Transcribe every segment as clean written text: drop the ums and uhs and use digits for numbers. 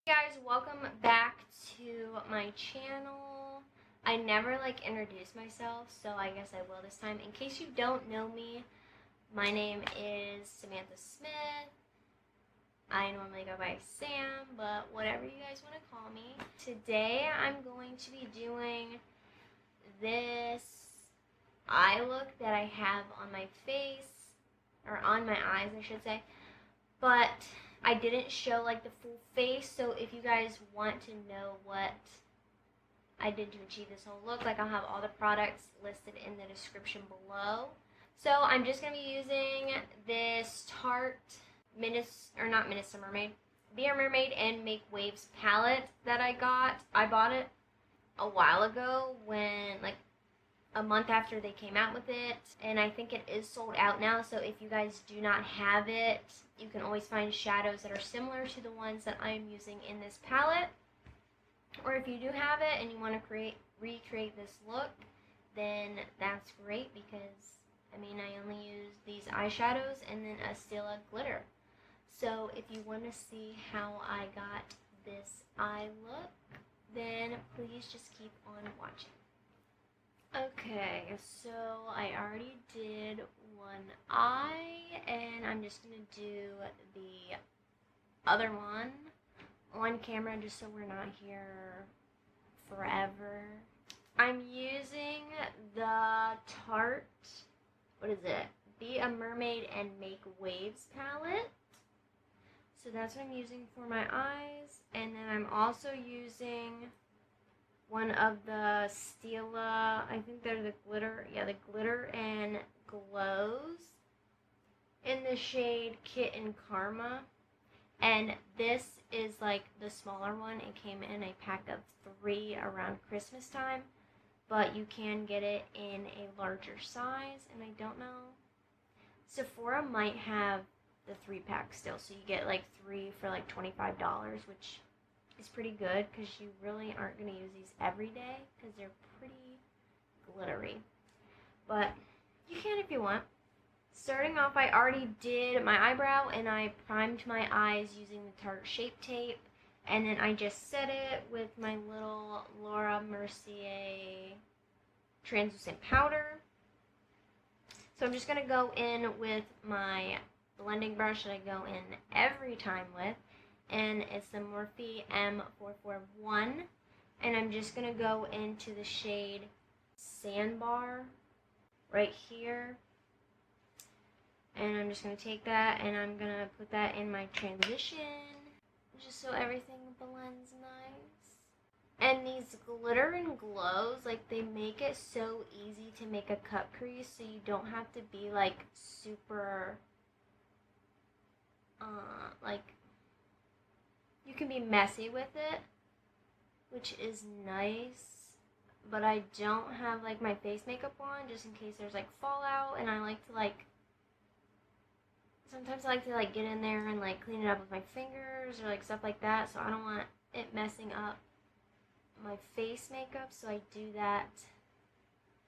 Hey guys, welcome back to my channel. I never introduced myself, so I guess I will this time. In case you don't know me, my name is Samantha Smith. I normally go by Sam, but whatever you guys want to call me. Today I'm going to be doing this eye look that I have on my face, or on my eyes I should say, but I didn't show the full face, so if you guys want to know what I did to achieve this whole look, I'll have all the products listed in the description below. So I'm just going to be using this Tarte Mermaid, Be a Mermaid and Make Waves palette that I got. I bought it a while ago when, a month after they came out with it, and I think it is sold out now, so if you guys do not have it, you can always find shadows that are similar to the ones that I am using in this palette. Or if you do have it and you want to recreate this look, then that's great, because I only use these eyeshadows and then a Stila glitter. So if you want to see how I got this eye look, then please just keep on watching. Okay, so I already did one eye, and I'm just going to do the other one on camera just so we're not here forever. I'm using the Tarte, Be a Mermaid and Make Waves palette. So that's what I'm using for my eyes, and then I'm also using one of the Stila, I think they're the glitter, the glitter and glows in the shade Kitten Karma. And this is the smaller one. It came in a pack of 3 around Christmas time, but you can get it in a larger size, and I don't know. Sephora might have the 3-pack still, so you get 3 for $25, which is pretty good, because you really aren't going to use these every day because they're pretty glittery, but you can if you want. Starting off, I already did my eyebrow and I primed my eyes using the Tarte Shape Tape, and then I just set it with my little Laura Mercier translucent powder. So I'm just going to go in with my blending brush that I go in every time with, and it's the Morphe M441, and I'm just going to go into the shade Sandbar right here, and I'm just going to take that and I'm going to put that in my transition just so everything blends nice. And these glitter and glows, they make it so easy to make a cut crease, so you don't have to be super you can be messy with it, which is nice, but I don't have my face makeup on just in case there's fallout, and I like to sometimes I like to get in there and clean it up with my fingers or stuff like that, so I don't want it messing up my face makeup, so I do that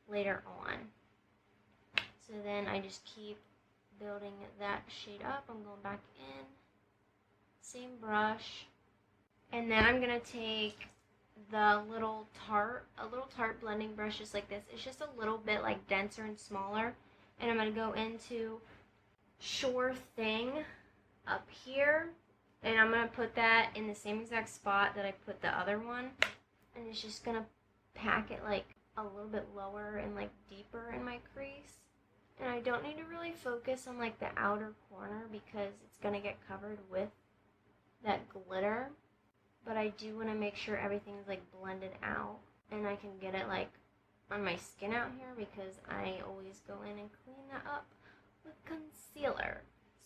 later on. So then I just keep building that shade up. I'm going back in, same brush, and then I'm gonna take the little Tarte blending brush just like this. It's just a little bit denser and smaller, and I'm gonna go into Sure Thing up here, and I'm gonna put that in the same exact spot that I put the other one, and it's just gonna pack it a little bit lower and deeper in my crease. And I don't need to really focus on the outer corner because it's going to get covered with that glitter. But I do want to make sure everything's blended out, and I can get it on my skin out here, because I always go in and clean that up with concealer.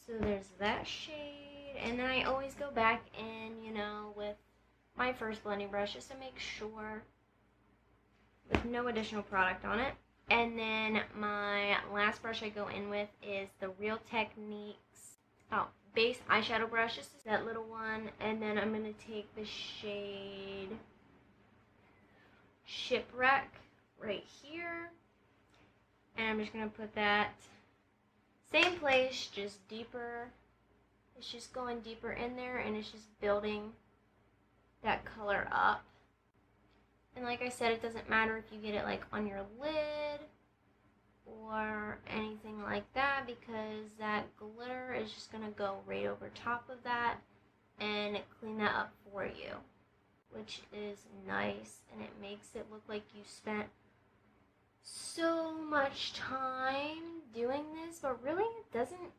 So there's that shade, and then I always go back in, with my first blending brush just to make sure with no additional product on it. And then my last brush I go in with is the Real Techniques base eyeshadow brush. This is that little one. And then I'm going to take the shade Shipwreck right here. And I'm just going to put that same place, just deeper. It's just going deeper in there, and it's just building that color up. And like I said, it doesn't matter if you get it like on your lid or anything like that, because that glitter is just gonna go right over top of that and clean that up for you, which is nice, and it makes it look like you spent so much time doing this, but really it doesn't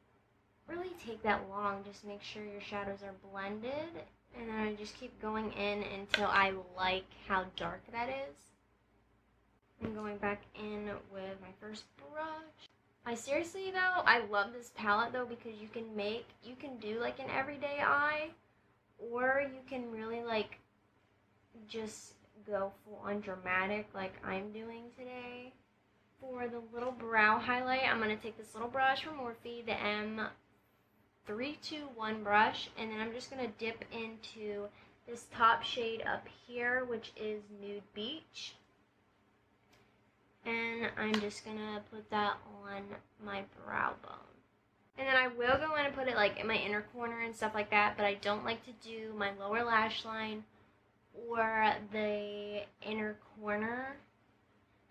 really take that long. Just make sure your shadows are blended, and then I just keep going in until I like how dark that is. I'm going back in with my first brush. I seriously though, I love this palette though, because you can do like an everyday eye, or you can really like just go full on dramatic like I'm doing today. For the little brow highlight, I'm going to take this little brush from Morphe, the M321 brush, and then I'm just going to dip into this top shade up here, which is Nude Beach. And I'm just going to put that on my brow bone. And then I will go in and put it like in my inner corner and stuff like that, but I don't like to do my lower lash line or the inner corner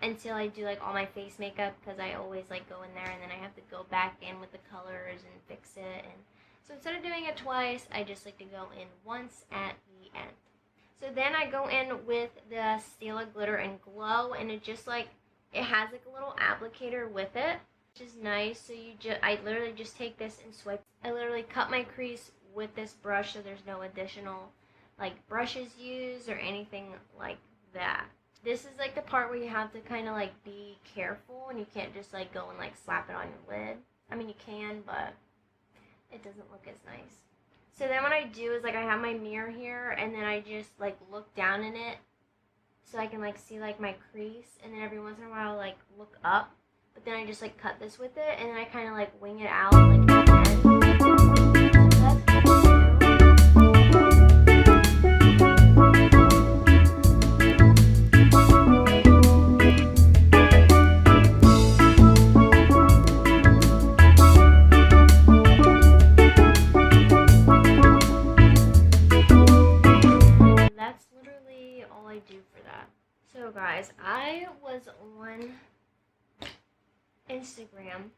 until I do like all my face makeup, because I always like go in there and then I have to go back in with the colors and fix it. And so instead of doing it twice, I just like to go in once at the end. So then I go in with the Stila Glitter and Glow, and it just like, it has like a little applicator with it, which is nice. So I literally just take this and swipe. I literally cut my crease with this brush, so there's no additional like brushes used or anything like that. This is like the part where you have to kind of like be careful, and you can't just like go and like slap it on your lid. I mean, you can, but it doesn't look as nice. So then what I do is like I have my mirror here, and then I just like look down in it so I can like see like my crease, and then every once in a while like look up, but then I just like cut this with it, and then I kind of like wing it out like at the end. That's literally all I do for that. So guys, I was on Instagram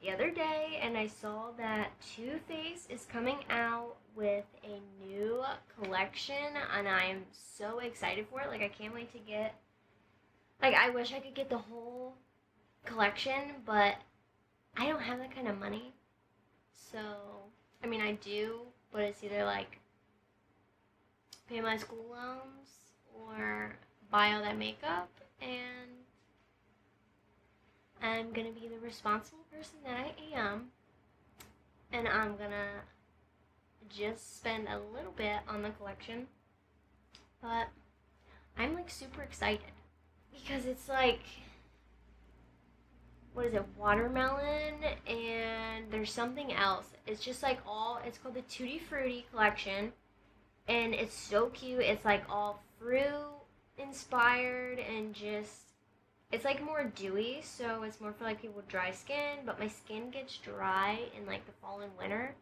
the other day, and I saw that Too Faced is coming out with a new collection, and I'm so excited for it. Like, I can't wait to get, like, I wish I could get the whole collection, but I don't have that kind of money. So, I mean, I do, but it's either like pay my school loans or buy all that makeup, and I'm gonna be the responsible person that I am, and I'm gonna just spend a little bit on the collection. But I'm like super excited because it's like, what is it, watermelon, and there's something else. It's just like it's called the Tutti Frutti collection, and it's so cute. It's like all fruit inspired, and just, it's like more dewy, so it's more for like people with dry skin, but my skin gets dry in like the fall and winter,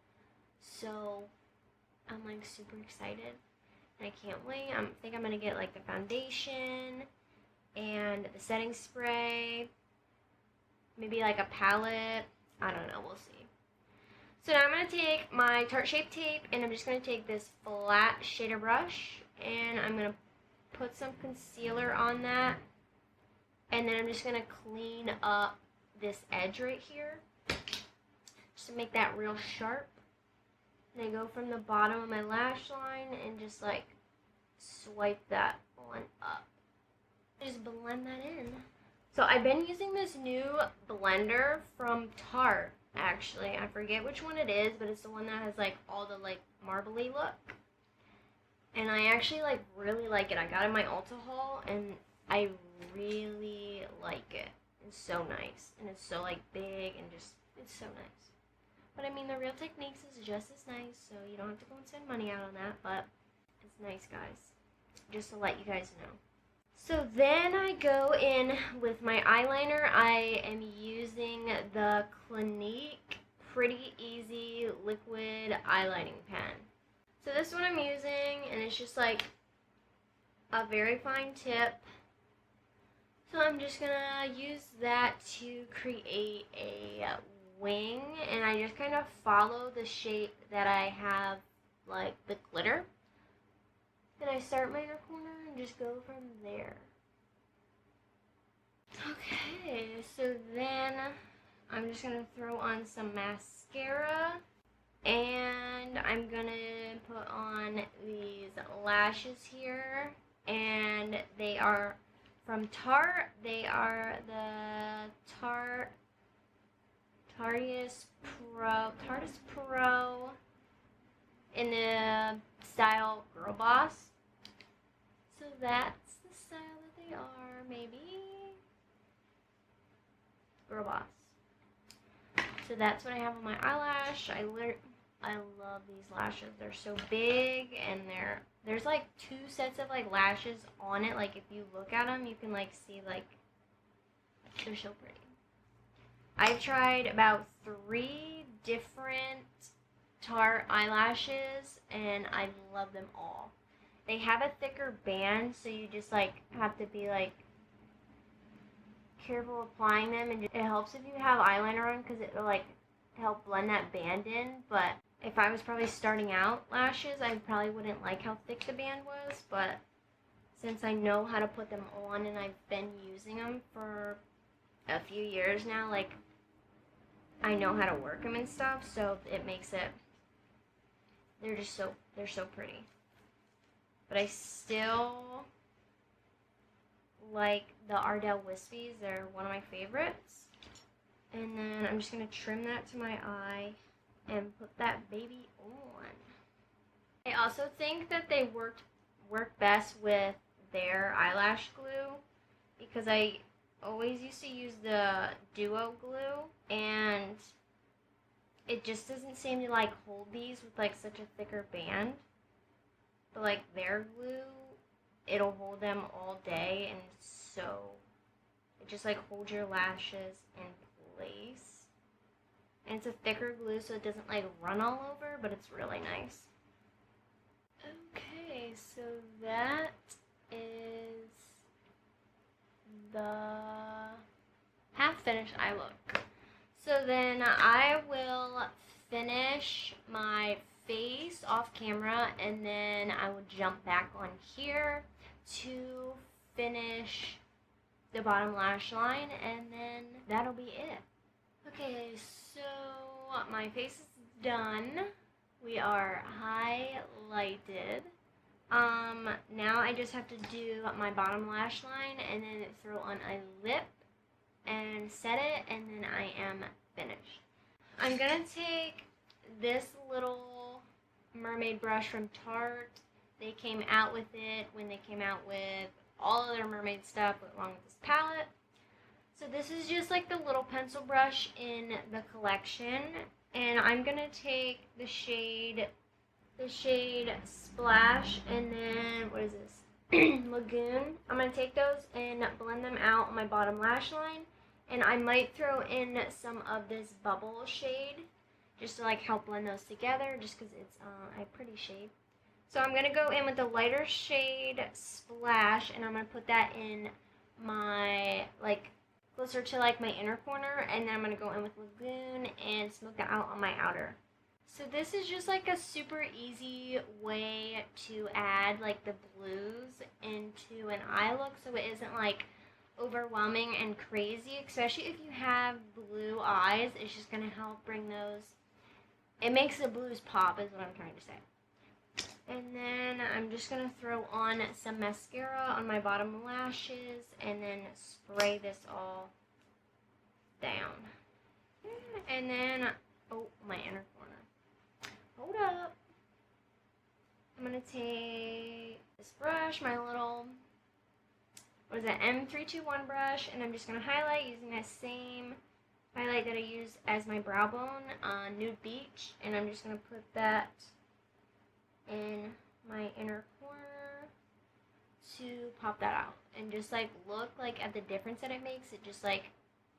so I'm like super excited, and I can't wait. I think I'm gonna get like the foundation and the setting spray, maybe like a palette, I don't know, we'll see. So now I'm going to take my Tarte Shape Tape, and I'm just going to take this flat shader brush, and I'm going to put some concealer on that, and then I'm just going to clean up this edge right here, just to make that real sharp. And I go from the bottom of my lash line and just like swipe that on up. Just blend that in. So I've been using this new blender from Tarte. Actually, I forget which one it is, but it's the one that has like all the like marbly look, and I actually like really like it. I got it in my Ulta haul, and I really like it. It's so nice, and it's so like big, and just, it's so nice. But I mean, the Real Techniques is just as nice, so you don't have to go and spend money out on that, but it's nice, guys, just to let you guys know. So then I go in with my eyeliner. I am using the Clinique Pretty Easy Liquid Eyelining Pen. So this is what I'm using, it's just like a very fine tip. So I'm just gonna use that to create a wing, and I just kind of follow the shape that I have, like the glitter. Then I start my inner corner and just go from there. Okay, so then I'm just gonna throw on some mascara, and I'm gonna put on these lashes here, and they are from Tarte. They are the Tarte's Pro in the style Girl Boss. So that's the style that they are, maybe. Girl Boss. So that's what I have on my eyelash. I love these lashes. They're so big, and there's like 2 sets of like lashes on it. Like if you look at them, you can like see like they're so pretty. I've tried about 3 different Tarte eyelashes, and I love them all. They have a thicker band, so you just like have to be like careful applying them, and it helps if you have eyeliner on because it will like help blend that band in. But if I was probably starting out lashes, I probably wouldn't like how thick the band was, but since I know how to put them on and I've been using them for a few years now, like I know how to work them and stuff, so it makes it, they're so pretty. But I still like the Ardell Wispies. They're one of my favorites. And then I'm just going to trim that to my eye and put that baby on. I also think that they work best with their eyelash glue, because I always used to use the Duo glue, and it just doesn't seem to like hold these with like such a thicker band. But like their glue, it'll hold them all day, and so it just like holds your lashes in place. And it's a thicker glue, so it doesn't like run all over, but it's really nice. Okay, so that is the half-finished eye look. So then I will finish my face off camera, and then I will jump back on here to finish the bottom lash line, and then that'll be it. Okay, so my face is done. We are highlighted. Now I just have to do my bottom lash line and then throw on a lip and set it, and then I am finished. I'm gonna take this little mermaid brush from Tarte. They came out with it when they came out with all of their mermaid stuff along with this palette. So this is just like the little pencil brush in the collection, and I'm gonna take the shade Splash, and then what is this? Lagoon. I'm gonna take those and blend them out on my bottom lash line, and I might throw in some of this bubble shade just to like help blend those together, just because it's a pretty shade. So I'm gonna go in with the lighter shade Splash, and I'm gonna put that in my like closer to like my inner corner, and then I'm gonna go in with Lagoon and smoke that out on my outer. So this is just like a super easy way to add like the blues into an eye look, so it isn't like overwhelming and crazy, especially if you have blue eyes. It's just gonna help bring those, it makes the blues pop is what I'm trying to say. And then I'm just gonna throw on some mascara on my bottom lashes and then spray this all down. And then, oh, my inner corner. Hold up. I'm gonna take this brush, my little, what is that, M321 brush, and I'm just gonna highlight using that same highlight that I use as my brow bone, Nude Beach, and I'm just gonna put that in my inner corner to pop that out, and just like look like at the difference that it makes. It just like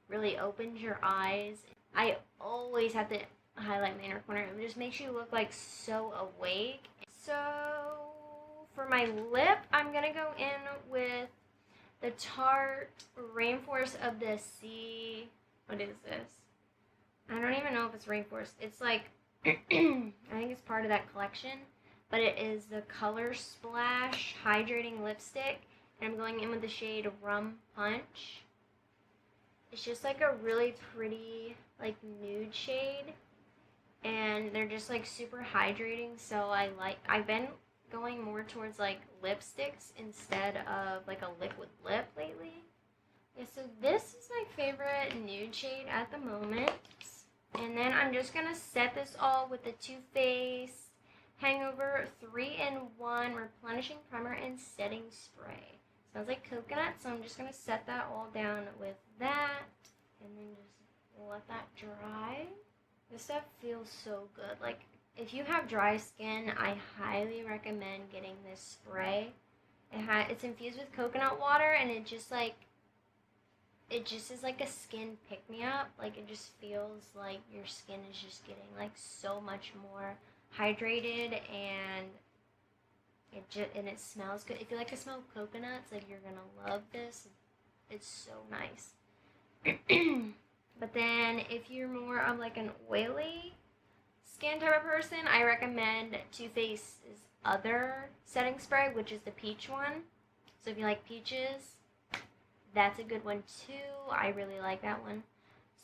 really opens your eyes. I always have to highlight my inner corner. It just makes you look like so awake, so my lip, I'm going to go in with the Tarte Rainforest of the Sea. What is this? I don't even know if it's Rainforest. It's like, I think it's part of that collection. But it is the Color Splash Hydrating Lipstick. And I'm going in with the shade Rum Punch. It's just like a really pretty, like, nude shade. And they're just like super hydrating. So I've been going more towards like lipsticks instead of like a liquid lip lately. Yeah, so this is my favorite nude shade at the moment. And then I'm just going to set this all with the Too Faced Hangover 3-in-1 Replenishing Primer and Setting Spray. Smells like coconut, so I'm just going to set that all down with that. And then just let that dry. This stuff feels so good. Like, if you have dry skin, I highly recommend getting this spray. It's infused with coconut water, and it just is like a skin pick-me-up. Like, it just feels like your skin is just getting like so much more hydrated, and it smells good. If you like the smell of coconuts, like, you're gonna love this. It's so nice. But then if you're more of like an oily skin type of person, I recommend Too Faced's other setting spray, which is the peach one. So if you like peaches, that's a good one too. I really like that one.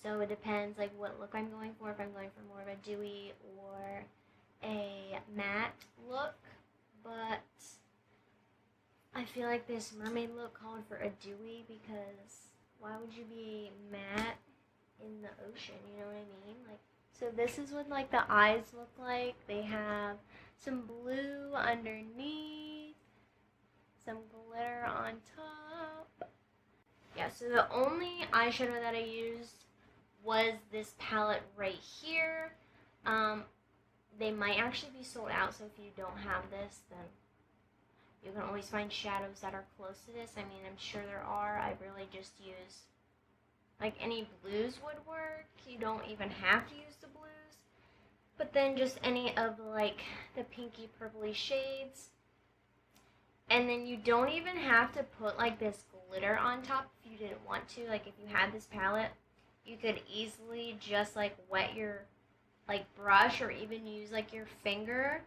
So it depends like what look I'm going for. If I'm going for more of a dewy or a matte look. But I feel like this mermaid look called for a dewy, because why would you be matte in the ocean, you know what I mean? Like, so this is what like the eyes look like. They have some blue underneath, some glitter on top. Yeah, so the only eyeshadow that I used was this palette right here. They might actually be sold out, so if you don't have this, then you can always find shadows that are close to this. I mean, I'm sure there are. I really just use, like, any blues would work. You don't even have to use the blues. But then just any of, like, the pinky purpley shades. And then you don't even have to put, like, this glitter on top if you didn't want to. Like, if you had this palette, you could easily just, like, wet your, like, brush, or even use, like, your finger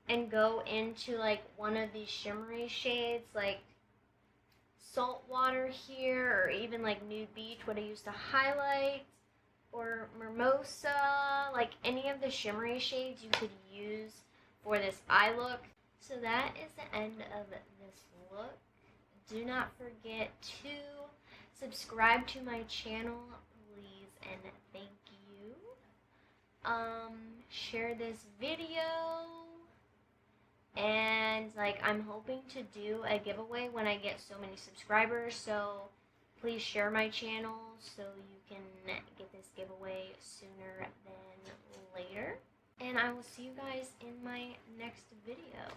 and go into, like, one of these shimmery shades, like Salt Water here, or even like Nude Beach, what I used to highlight, or Mimosa, like any of the shimmery shades you could use for this eye look. So that is the end of this look. Do not forget to subscribe to my channel, please, and thank you. Share this video. And, like, I'm hoping to do a giveaway when I get so many subscribers, so please share my channel so you can get this giveaway sooner than later. And I will see you guys in my next video.